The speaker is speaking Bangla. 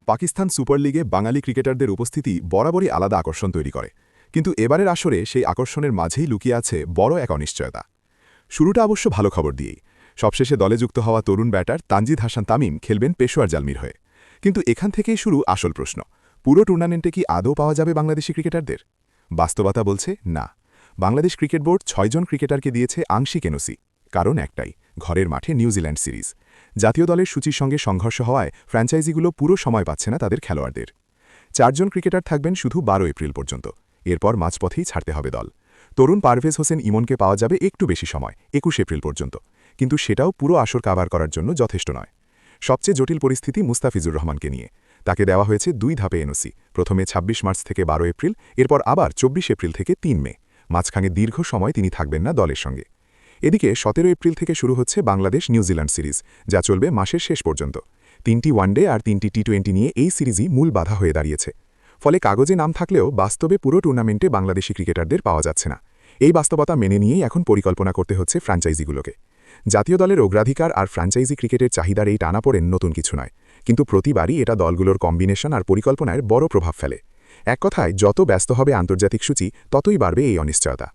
পাকিস্তান সুপার লিগে বাঙালি ক্রিকেটারদের উপস্থিতি বরাবরই আলাদা আকর্ষণ তৈরি করে, কিন্তু এবারের আসরে সেই আকর্ষণের মাঝেই লুকিয়ে আছে বড় এক অনিশ্চয়তা। শুরুটা অবশ্য ভালো খবর দিয়েই। সবশেষে দলে যুক্ত হওয়া তরুণ ব্যাটার তানজিদ হাসান তামিম খেলবেন পেশোয়ার জালমির হয়ে। কিন্তু এখান থেকেই শুরু আসল প্রশ্ন, পুরো টুর্নামেন্টে কি আদৌ পাওয়া যাবে বাংলাদেশি ক্রিকেটারদের? বাস্তবতা বলছে না। বাংলাদেশ ক্রিকেট বোর্ড ৬ জন ক্রিকেটারকে দিয়েছে আংশিক এনওসি। কারণ একটাই, ঘরের মাঠে নিউজিল্যান্ড সিরিজ। জাতীয় দলের সূচির সঙ্গে সংঘর্ষ হওয়ায় ফ্র্যাঞ্চাইজিগুলো পুরো সময় পাচ্ছে না তাদের খেলোয়াড়দের। ৪ জন ক্রিকেটার থাকবেন শুধু ১২ এপ্রিল পর্যন্ত। এরপর মাঝপথেই ছাড়তে হবে দল। তরুণ পারভেজ হোসেন ইমনকে পাওয়া যাবে একটু বেশি সময়, ২১ এপ্রিল পর্যন্ত, কিন্তু সেটাও পুরো আসর কাভার করার জন্য যথেষ্ট নয়। সবচেয়ে জটিল পরিস্থিতি মুস্তাফিজুর রহমানকে নিয়ে। তাকে দেওয়া হয়েছে ২ ধাপে এনওসি, প্রথমে ২৬ মার্চ থেকে ১২ এপ্রিল, এরপর আবার ২৪ এপ্রিল থেকে ৩ মে। মাঝখানে দীর্ঘ সময় তিনি থাকবেন না দলের সঙ্গে। এদিকে ১৭ এপ্রিল থেকে শুরু হচ্ছে বাংলাদেশ নিউজিল্যান্ড সিরিজ, যা চলবে মাসের শেষ পর্যন্ত। ৩টি ওয়ানডে আর ৩টি টি-২০ নিয়ে এই সিরিজই মূল বাধা হয়ে দাঁড়িয়েছে। ফলে কাগজে নাম থাকলেও বাস্তবে পুরো টুর্নামেন্টে বাংলাদেশি ক্রিকেটারদের পাওয়া যাচ্ছে না। এই বাস্তবতা মেনে নিয়েই এখন পরিকল্পনা করতে হচ্ছে ফ্র্যাঞ্চাইজিগুলোকে। জাতীয় দলের অগ্রাধিকার আর ফ্র্যাঞ্চাইজি ক্রিকেটের চাহিদার এই টানাপোড়েন নতুন কিছু নয়, কিন্তু প্রতিবারই এটা দলগুলোর কম্বিনেশন আর পরিকল্পনায় বড় প্রভাব ফেলে। এক কথায়, যত ব্যস্ত হবে আন্তর্জাতিক সূচি, ততই বাড়বে এই অনিশ্চয়তা।